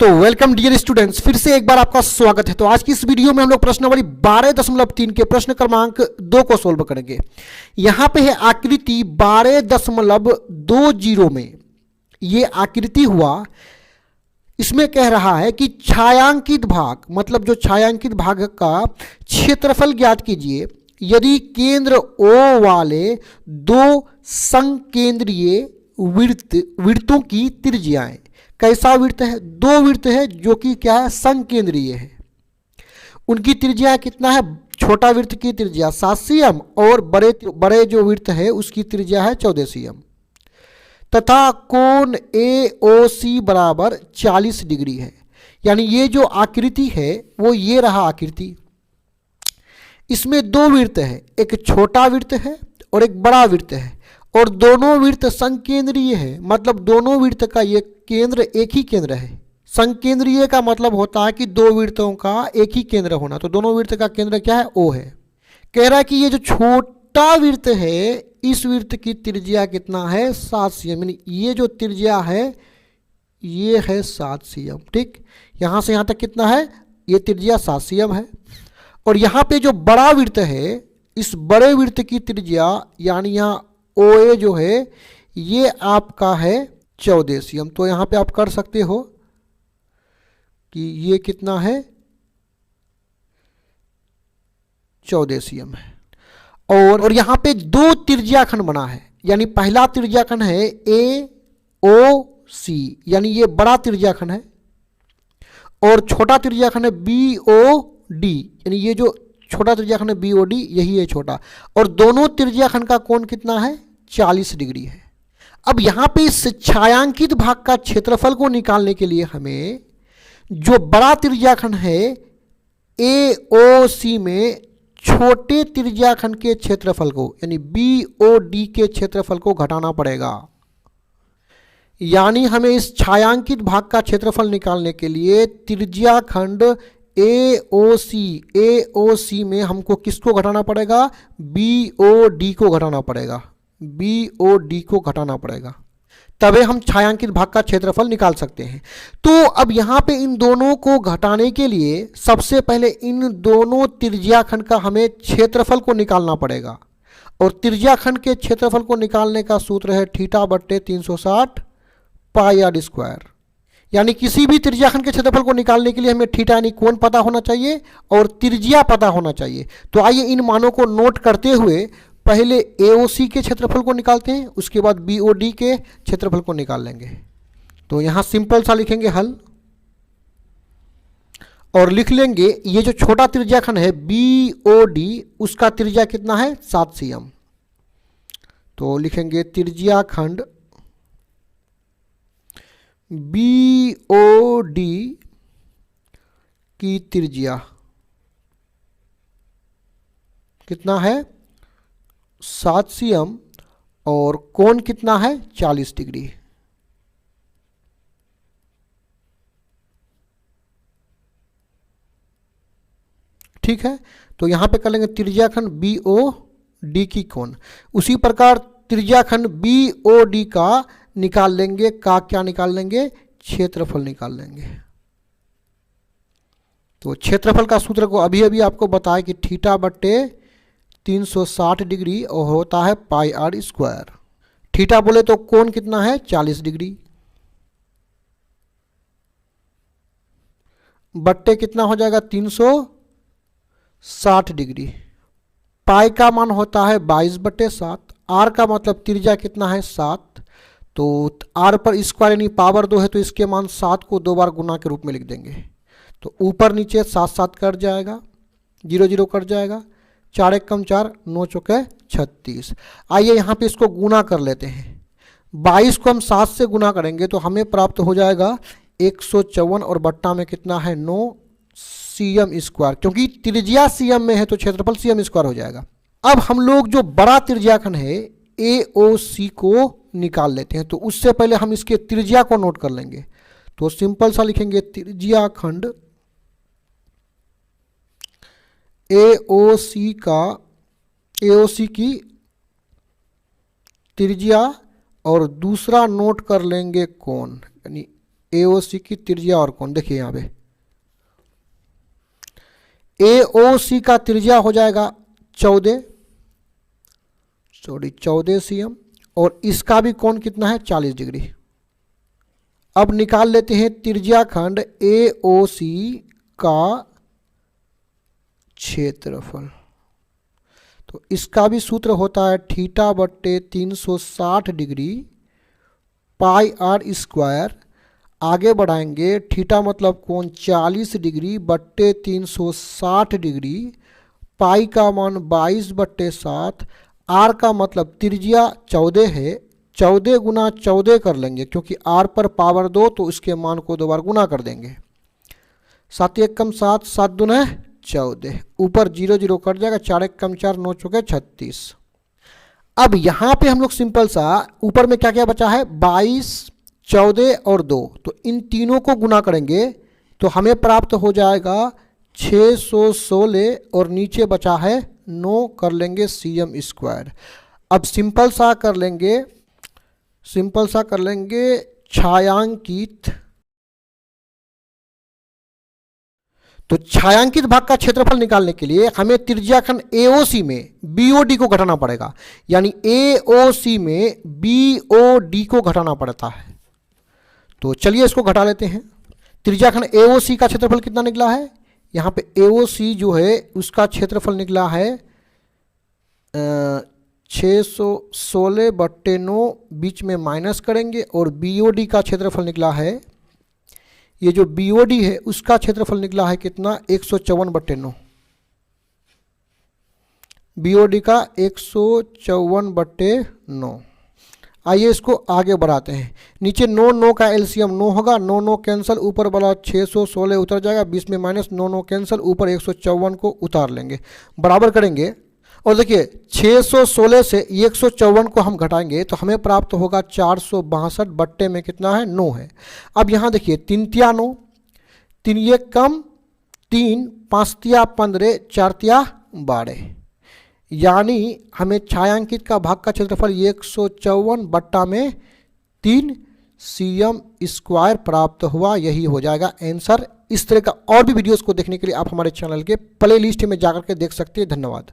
तो welcome dear students, फिर से एक बार आपका स्वागत है। तो आज की इस वीडियो में हम लोग प्रश्नावली 12.3 के प्रश्न क्रमांक 2 को सोल्व करेंगे। यहां पे है आकृति 12.20 में ये आकृति हुआ। इसमें कह रहा है कि छायांकित भाग, मतलब जो छायांकित भाग का क्षेत्रफल ज्ञात कीजिए यदि केंद्र O वाले दो संकेंद्रीय वृत्तों की त्रिज्याएं। कैसा वृत्त है? दो वृत्त है जो कि क्या है, संकेंद्रीय है। उनकी त्रिज्या कितना है? छोटा वृत्त की त्रिज्या 7 cm और बड़े जो वृत्त है उसकी त्रिज्या है 14 cm तथा कोण AOC बराबर 40 डिग्री है। यानी ये जो आकृति है वो ये रहा आकृति। इसमें दो वृत्त है, एक छोटा वृत्त है और एक बड़ा वृत्त है, और दोनों वृत्त संकेंद्रीय है। मतलब दोनों वृत्त का ये केंद्र एक ही केंद्र है। संकेंद्रीय का मतलब होता है कि दो वृत्तों का एक ही केंद्र होना। तो दोनों वृत्त का केंद्र क्या है? O है। कह रहा है कि ये जो छोटा वृत्त है इस वृत्त की त्रिज्या कितना है? 7 cm। यानी ये जो त्रिज्या है ये है 7 cm। ठीक, यहां से यहां तक कितना है? ये त्रिज्या 7 cm है। और यहां पे जो बड़ा वृत्त है इस बड़े वृत्त की त्रिज्या यानी यहां OA जो है ये आपका है 14 cm। तो यहां पे आप कर सकते हो कि ये कितना है? 14 cm है। और यहां पे दो त्रिज्याखंड बना है। यानी पहला त्रिज्याखंड है AOC, यानी ये बड़ा त्रिज्याखंड है, और छोटा त्रिज्याखंड है BOD, यानी ये जो छोटा त्रिज्याखंड है BOD यही है छोटा। और दोनों त्रिज्याखंड का कोण कितना है? 40 डिग्री है। अब यहां पे इस छायांकित भाग का क्षेत्रफल को निकालने के लिए हमें जो बड़ा त्रिज्याखंड है AOC में छोटे त्रिज्याखंड के क्षेत्रफल को यानी BOD के क्षेत्रफल को घटाना पड़ेगा। यानी हमें इस छायांकित भाग का क्षेत्रफल निकालने के लिए त्रिज्याखंड AOC में हमको किसको घटाना पड़ेगा? BOD को घटाना पड़ेगा। BOD को घटाना पड़ेगा, तभी हम छायांकित भाग का क्षेत्रफल निकाल सकते हैं। तो अब यहां पे इन दोनों को घटाने के लिए सबसे पहले इन दोनों त्रिज्याखंड का हमें क्षेत्रफल को निकालना पड़ेगा। और त्रिज्याखंड के क्षेत्रफल को निकालने का सूत्र है θ/360 πr²। यानी किसी भी त्रिज्याखंड के क्षेत्रफल को निकालने के लिए हमें थीटा यानी कोण पता होना चाहिए और त्रिज्या पता होना चाहिए। तो आइए इन मानों को नोट करते हुए पहले AOC के क्षेत्रफल को निकालते हैं, उसके बाद BOD के क्षेत्रफल को निकाल लेंगे। तो यहां सिंपल सा लिखेंगे हल, और लिख लेंगे ये जो छोटा त्रिज्याखंड है BOD उसका त्रिज्या कितना है? 7 cm। तो लिखेंगे त्रिज्याखंड BOD की त्रिज्या कितना है? 7 cm और कोण कितना है? 40 डिग्री। ठीक है, तो यहां पे कर लेंगे त्रिज्याखंड BOD की कोण। उसी प्रकार त्रिज्याखंड BOD का निकाल लेंगे। क्या निकाल लेंगे? क्षेत्रफल निकाल लेंगे। तो क्षेत्रफल का सूत्र को अभी अभी आपको बताया कि θ/360 डिग्री और होता है πr²। थीटा बोले तो कोण कितना है? 40 डिग्री बट्टे कितना हो जाएगा? 360 डिग्री। पाई का मान होता है 22/7। आर का मतलब त्रिज्या कितना है? 7। तो आर पर स्क्वायर यानी पावर 2 है तो इसके मान 7 को 2 बार गुना के रूप में लिख देंगे। तो ऊपर नीचे 7 कट जाएगा, 0 कट जाएगा, 4 1 कम 4, 9 चौके 36। आइए यहाँ पे इसको गुना कर लेते हैं। 22 को हम 7 से गुना करेंगे तो हमें प्राप्त हो जाएगा 154 और बट्टा में कितना है? 9 cm²। क्योंकि त्रिज्या cm में है तो क्षेत्रफल cm² हो जाएगा। अब हम लोग जो बड़ा त्रिज्याखंड है AOC को निकाल लेते हैं। तो उससे पहले हम इसके त्रिज्या को नोट कर लेंगे। तो सिंपल सा लिखेंगे त्रिज्याखंड AOC की त्रिज्या और दूसरा नोट कर लेंगे कोण, यानी AOC की त्रिज्या और कोण, देखिए यहाँ पे AOC का त्रिज्या हो जाएगा 14 cm और इसका भी कोण कितना है 40 डिग्री। अब निकाल लेते हैं त्रिज्याखंड AOC का क्षेत्रफल। तो इसका भी सूत्र होता है थीटा बट्टे 360 डिग्री पाई आर स्क्वायर। आगे बढ़ाएंगे, थीटा मतलब कोण 40 डिग्री बट्टे 360 डिग्री, पाई का मान 22/7, आर का मतलब त्रिज्या 14 है, 14 गुना 14 कर लेंगे क्योंकि आर पर पावर 2 तो इसके मान को 2 बार गुना कर देंगे। 7 1 कम 7, 7 दूना 14, ऊपर 0 0 कट जाएगा, 4 1 कम 4, 9 चौके 36। अब यहाँ पे हम लोग सिंपल सा ऊपर में क्या क्या बचा है 22, 14 और 2, तो इन तीनों को गुना करेंगे तो हमें प्राप्त हो जाएगा 616 और नीचे बचा है 9 कर लेंगे cm स्क्वायर। अब सिंपल सा कर लेंगे छायांकित, तो छायांकित भाग का क्षेत्रफल निकालने के लिए हमें त्रिज्याखंड AOC में BOD को घटाना पड़ेगा, यानी AOC में BOD को घटाना पड़ता है। तो चलिए इसको घटा लेते हैं। त्रिज्याखंड AOC का क्षेत्रफल कितना निकला है, यहाँ पे AOC जो है उसका क्षेत्रफल निकला है 616/9, बीच में माइनस करेंगे, और BOD का क्षेत्रफल निकला है, ये जो BOD है उसका क्षेत्रफल निकला है कितना 154/9, BOD का 154/9। आइए इसको आगे बढ़ाते हैं। नीचे 9 9 का एलसीएम 9 होगा, 9 9 कैंसिल, ऊपर वाला 616 उतर जाएगा, 20 में माइनस, 9 9 कैंसिल, ऊपर 154 को उतार लेंगे, बराबर करेंगे। और देखिए 616 से 154 को हम घटाएंगे तो हमें प्राप्त होगा 462 बट्टे में कितना है 9 है। अब यहाँ देखिए 3 तिया 9, 3 1 कम 3, 5 तिया 15, 4 तिया 12, यानी हमें छायांकित का भाग का क्षेत्रफल 154/3 cm स्क्वायर प्राप्त हुआ। यही हो जाएगा आंसर। इस तरह का और भी वीडियोस को देखने के लिए आप हमारे चैनल के प्ले लिस्ट में जाकर के देख सकते हैं। धन्यवाद।